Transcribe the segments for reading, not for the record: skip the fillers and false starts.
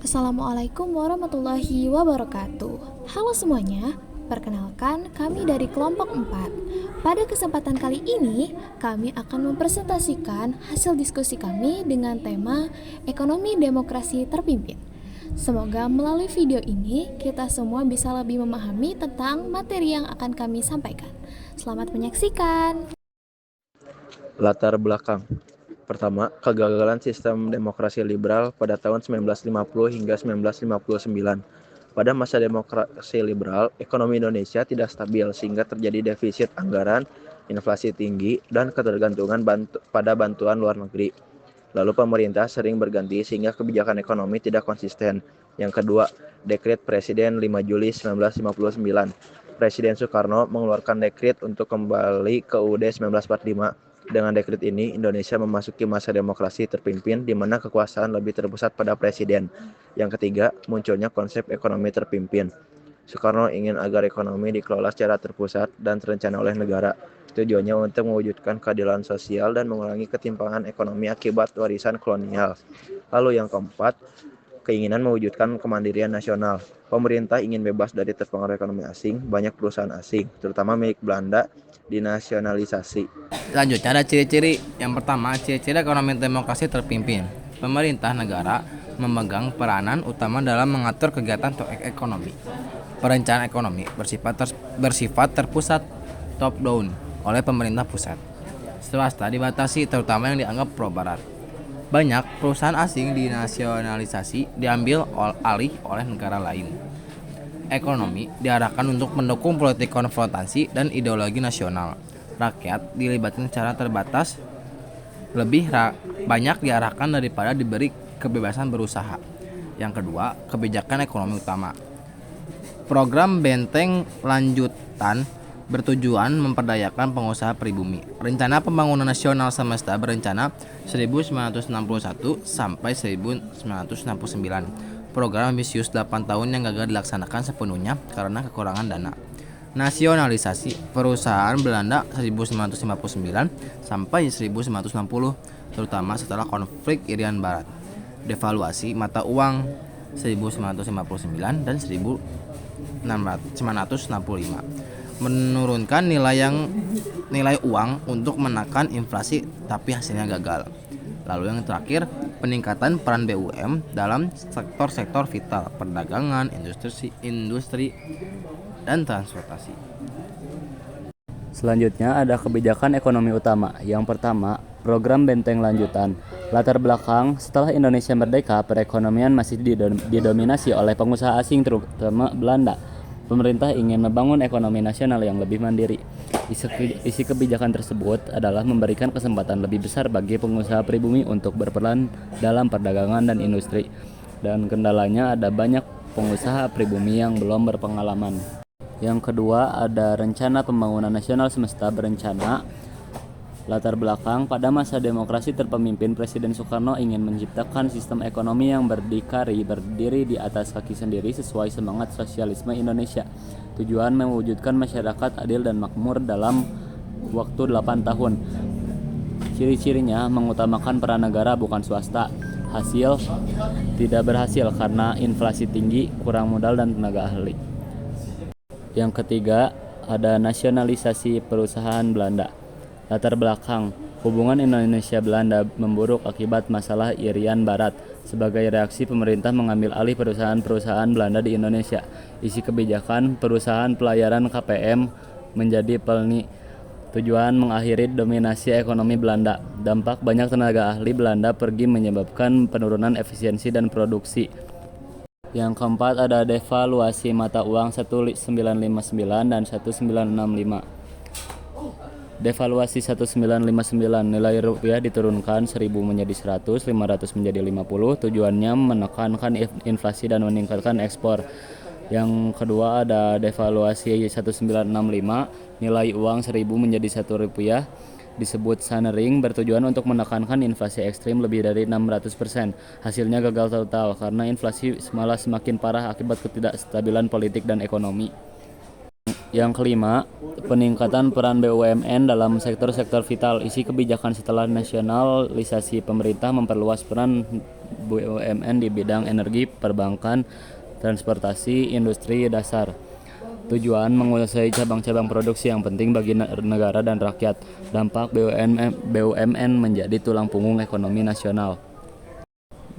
Assalamualaikum warahmatullahi wabarakatuh. Halo semuanya, perkenalkan kami dari kelompok 4. Pada kesempatan kali ini, kami akan mempresentasikan hasil diskusi kami dengan tema Ekonomi Demokrasi Terpimpin. Semoga melalui video ini, kita semua bisa lebih memahami tentang materi yang akan kami sampaikan. Selamat menyaksikan. Latar belakang. Pertama, kegagalan sistem demokrasi liberal pada tahun 1950 hingga 1959. Pada masa demokrasi liberal, ekonomi Indonesia tidak stabil sehingga terjadi defisit anggaran, inflasi tinggi, dan ketergantungan pada bantuan luar negeri. Lalu pemerintah sering berganti sehingga kebijakan ekonomi tidak konsisten. Yang kedua, Dekret Presiden 5 Juli 1959. Presiden Soekarno mengeluarkan dekret untuk kembali ke UUD 1945. Dengan dekret ini, Indonesia memasuki masa demokrasi terpimpin di mana kekuasaan lebih terpusat pada presiden. Yang ketiga, munculnya konsep ekonomi terpimpin. Soekarno ingin agar ekonomi dikelola secara terpusat dan terencana oleh negara. Tujuannya untuk mewujudkan keadilan sosial dan mengurangi ketimpangan ekonomi akibat warisan kolonial. Lalu yang keempat, keinginan mewujudkan kemandirian nasional. Pemerintah ingin bebas dari terpengaruh ekonomi asing, banyak perusahaan asing, terutama milik Belanda, dinasionalisasi. Selanjutnya ada ciri-ciri. Yang pertama, ciri-ciri ekonomi demokrasi terpimpin. Pemerintah negara memegang peranan utama dalam mengatur kegiatan ekonomi. Perencanaan ekonomi bersifat terpusat top down oleh pemerintah pusat. Swasta dibatasi, terutama yang dianggap pro barat. Banyak perusahaan asing dinasionalisasi, diambil alih oleh negara lain. Ekonomi diarahkan untuk mendukung politik konfrontasi dan ideologi nasional. Rakyat dilibatkan secara terbatas, lebih banyak diarahkan daripada diberi kebebasan berusaha. Yang kedua, kebijakan ekonomi utama. Program benteng lanjutan bertujuan memperdayakan pengusaha pribumi. Rencana Pembangunan Nasional Semesta berencana 1961 sampai 1969. Program ambisius 8 tahun yang gagal dilaksanakan sepenuhnya karena kekurangan dana. Nasionalisasi perusahaan Belanda 1959 sampai 1960, terutama setelah konflik Irian Barat. Devaluasi mata uang 1959 dan 1965. Menurunkan nilai uang untuk menekan inflasi, tapi hasilnya gagal. Lalu yang terakhir, peningkatan peran BUMN dalam sektor-sektor vital, perdagangan, industri dan transportasi. Selanjutnya ada kebijakan ekonomi utama. Yang pertama, program benteng lanjutan. Latar belakang, setelah Indonesia merdeka, perekonomian masih didominasi oleh pengusaha asing terutama Belanda. Pemerintah ingin membangun ekonomi nasional yang lebih mandiri. Isi kebijakan tersebut adalah memberikan kesempatan lebih besar bagi pengusaha pribumi untuk berperan dalam perdagangan dan industri. Dan kendalanya ada banyak pengusaha pribumi yang belum berpengalaman. Yang kedua ada Rencana Pembangunan Nasional Semesta berencana. Latar belakang, pada masa demokrasi terpemimpin, Presiden Soekarno ingin menciptakan sistem ekonomi yang berdiri di atas kaki sendiri sesuai semangat sosialisme Indonesia. Tujuan mewujudkan masyarakat adil dan makmur dalam waktu 8 tahun. Ciri-cirinya mengutamakan peran negara bukan swasta. Hasil tidak berhasil karena inflasi tinggi, kurang modal dan tenaga ahli. Yang ketiga ada nasionalisasi perusahaan Belanda. Latar belakang, hubungan Indonesia-Belanda memburuk akibat masalah Irian Barat. Sebagai reaksi, pemerintah mengambil alih perusahaan-perusahaan Belanda di Indonesia. Isi kebijakan, perusahaan pelayaran KPM menjadi pelni. Tujuan mengakhiri dominasi ekonomi Belanda. Dampak, banyak tenaga ahli Belanda pergi menyebabkan penurunan efisiensi dan produksi. Yang keempat ada devaluasi mata uang 1959 dan 1965. Devaluasi 1959, nilai rupiah diturunkan 1000 menjadi 100, 500 menjadi 50. Tujuannya menekankan inflasi dan meningkatkan ekspor. Yang kedua ada devaluasi 1965, nilai uang 1000 menjadi 1 rupiah, disebut Sanering, bertujuan untuk menekankan inflasi ekstrim lebih dari 600%. Hasilnya gagal total karena inflasi malah semakin parah akibat ketidakstabilan politik dan ekonomi. Yang kelima, peningkatan peran BUMN dalam sektor-sektor vital. Isi kebijakan setelah nasionalisasi, pemerintah memperluas peran BUMN di bidang energi, perbankan, transportasi, industri dasar. Tujuan menguasai cabang-cabang produksi yang penting bagi negara dan rakyat. Dampak BUMN menjadi tulang punggung ekonomi nasional.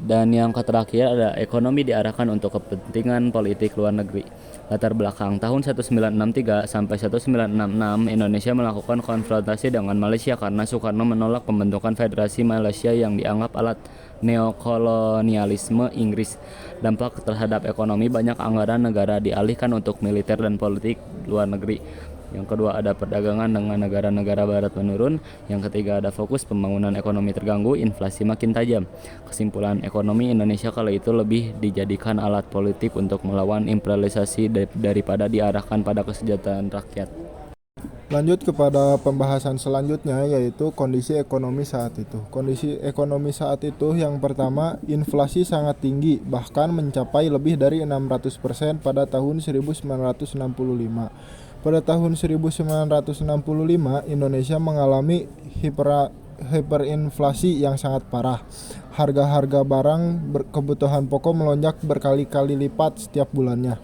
Dan yang terakhir ada ekonomi diarahkan untuk kepentingan politik luar negeri. Latar belakang tahun 1963 sampai 1966, Indonesia melakukan konfrontasi dengan Malaysia karena Soekarno menolak pembentukan Federasi Malaysia yang dianggap alat neokolonialisme Inggris. Dampak terhadap ekonomi, banyak anggaran negara dialihkan untuk militer dan politik luar negeri. Yang kedua ada perdagangan dengan negara-negara barat menurun. Yang ketiga ada fokus pembangunan ekonomi terganggu, inflasi makin tajam. Kesimpulan, ekonomi Indonesia kala itu lebih dijadikan alat politik untuk melawan imperialisasi daripada diarahkan pada kesejahteraan rakyat. Lanjut kepada pembahasan selanjutnya, yaitu kondisi ekonomi saat itu. Kondisi ekonomi saat itu yang pertama, inflasi sangat tinggi, bahkan mencapai lebih dari 600% pada tahun 1965. Pada tahun 1965, Indonesia mengalami hiperinflasi yang sangat parah. Harga-harga barang kebutuhan pokok melonjak berkali-kali lipat setiap bulannya.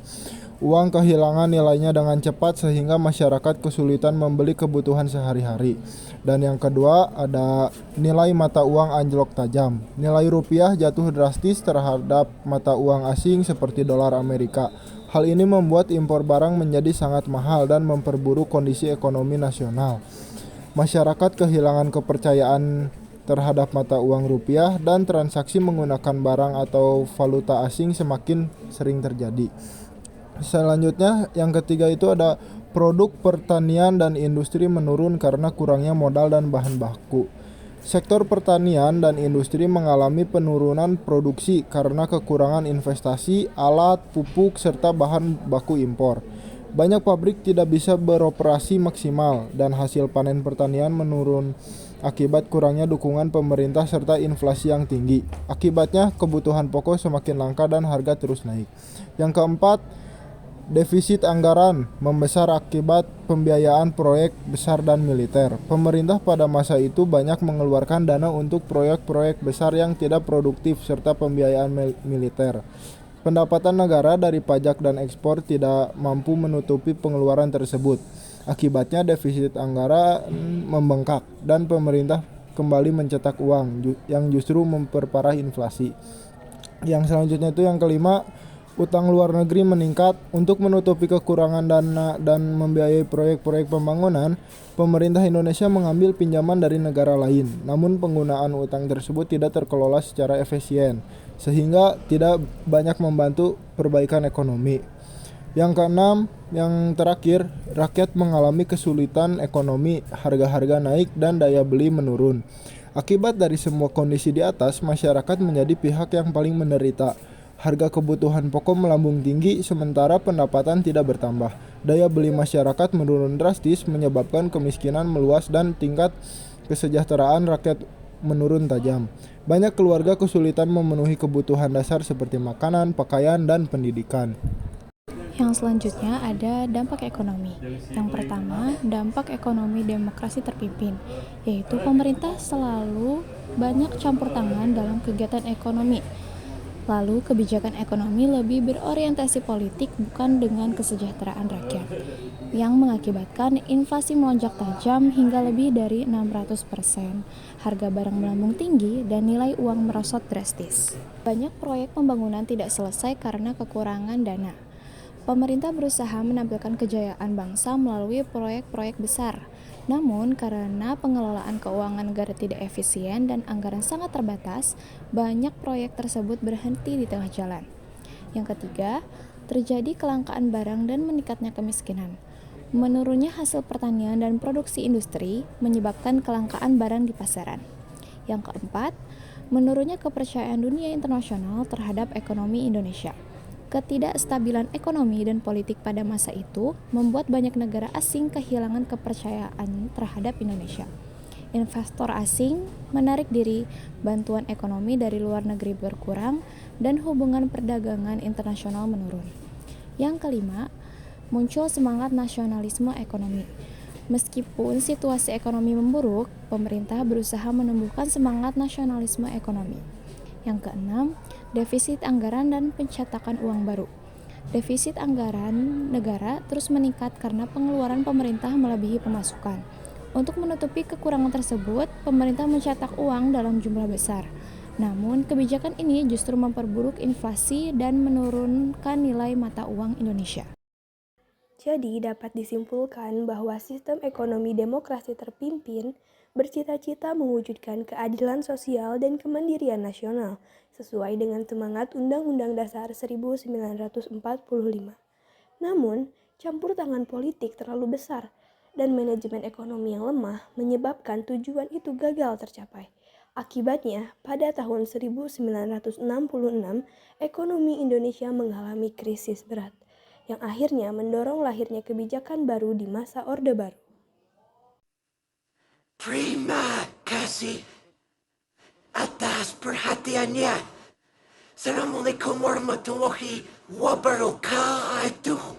Uang kehilangan nilainya dengan cepat sehingga masyarakat kesulitan membeli kebutuhan sehari-hari. Dan yang kedua ada nilai mata uang anjlok tajam. Nilai rupiah jatuh drastis terhadap mata uang asing seperti dolar Amerika. Hal ini membuat impor barang menjadi sangat mahal dan memperburuk kondisi ekonomi nasional. Masyarakat kehilangan kepercayaan terhadap mata uang rupiah dan transaksi menggunakan barang atau valuta asing semakin sering terjadi. Selanjutnya yang ketiga itu ada produk pertanian dan industri menurun karena kurangnya modal dan bahan baku. Sektor pertanian dan industri mengalami penurunan produksi karena kekurangan investasi, alat, pupuk, serta bahan baku impor. Banyak pabrik tidak bisa beroperasi maksimal dan hasil panen pertanian menurun akibat kurangnya dukungan pemerintah serta inflasi yang tinggi. Akibatnya kebutuhan pokok semakin langka dan harga terus naik. Yang keempat, defisit anggaran membesar akibat pembiayaan proyek besar dan militer. Pemerintah pada masa itu banyak mengeluarkan dana untuk proyek-proyek besar yang tidak produktif serta pembiayaan militer. Pendapatan negara dari pajak dan ekspor tidak mampu menutupi pengeluaran tersebut. Akibatnya defisit anggaran membengkak dan pemerintah kembali mencetak uang yang justru memperparah inflasi. Yang selanjutnya itu yang kelima, utang luar negeri meningkat. Untuk menutupi kekurangan dana dan membiayai proyek-proyek pembangunan, pemerintah Indonesia mengambil pinjaman dari negara lain. Namun penggunaan utang tersebut tidak terkelola secara efisien, sehingga tidak banyak membantu perbaikan ekonomi. Yang keenam, yang terakhir, rakyat mengalami kesulitan ekonomi, harga-harga naik dan daya beli menurun. Akibat dari semua kondisi di atas, masyarakat menjadi pihak yang paling menderita. Harga kebutuhan pokok melambung tinggi sementara pendapatan tidak bertambah. Daya beli masyarakat menurun drastis menyebabkan kemiskinan meluas dan tingkat kesejahteraan rakyat menurun tajam. Banyak keluarga kesulitan memenuhi kebutuhan dasar seperti makanan, pakaian, dan pendidikan. Yang selanjutnya ada dampak ekonomi. Yang pertama, dampak ekonomi demokrasi terpimpin, yaitu pemerintah selalu banyak campur tangan dalam kegiatan ekonomi. Lalu kebijakan ekonomi lebih berorientasi politik bukan dengan kesejahteraan rakyat, yang mengakibatkan inflasi melonjak tajam hingga lebih dari 600%, harga barang melambung tinggi, dan nilai uang merosot drastis. Banyak proyek pembangunan tidak selesai karena kekurangan dana. Pemerintah berusaha menampilkan kejayaan bangsa melalui proyek-proyek besar. Namun, karena pengelolaan keuangan negara tidak efisien dan anggaran sangat terbatas, banyak proyek tersebut berhenti di tengah jalan. Yang ketiga, terjadi kelangkaan barang dan meningkatnya kemiskinan. Menurunnya hasil pertanian dan produksi industri menyebabkan kelangkaan barang di pasaran. Yang keempat, menurunnya kepercayaan dunia internasional terhadap ekonomi Indonesia. Ketidakstabilan ekonomi dan politik pada masa itu membuat banyak negara asing kehilangan kepercayaan terhadap Indonesia. Investor asing menarik diri, bantuan ekonomi dari luar negeri berkurang, dan hubungan perdagangan internasional menurun. Yang kelima, muncul semangat nasionalisme ekonomi. Meskipun situasi ekonomi memburuk, pemerintah berusaha menumbuhkan semangat nasionalisme ekonomi. Yang keenam, defisit anggaran dan pencetakan uang baru. Defisit anggaran negara terus meningkat karena pengeluaran pemerintah melebihi pemasukan. Untuk menutupi kekurangan tersebut, pemerintah mencetak uang dalam jumlah besar. Namun, kebijakan ini justru memperburuk inflasi dan menurunkan nilai mata uang Indonesia. Jadi dapat disimpulkan bahwa sistem ekonomi demokrasi terpimpin bercita-cita mewujudkan keadilan sosial dan kemandirian nasional sesuai dengan semangat Undang-Undang Dasar 1945. Namun, campur tangan politik terlalu besar dan manajemen ekonomi yang lemah menyebabkan tujuan itu gagal tercapai. Akibatnya, pada tahun 1966, ekonomi Indonesia mengalami krisis berat yang akhirnya mendorong lahirnya kebijakan baru di masa Orde Baru. Terima kasih atas perhatiannya. Assalamualaikum warahmatullahi wabarakatuh.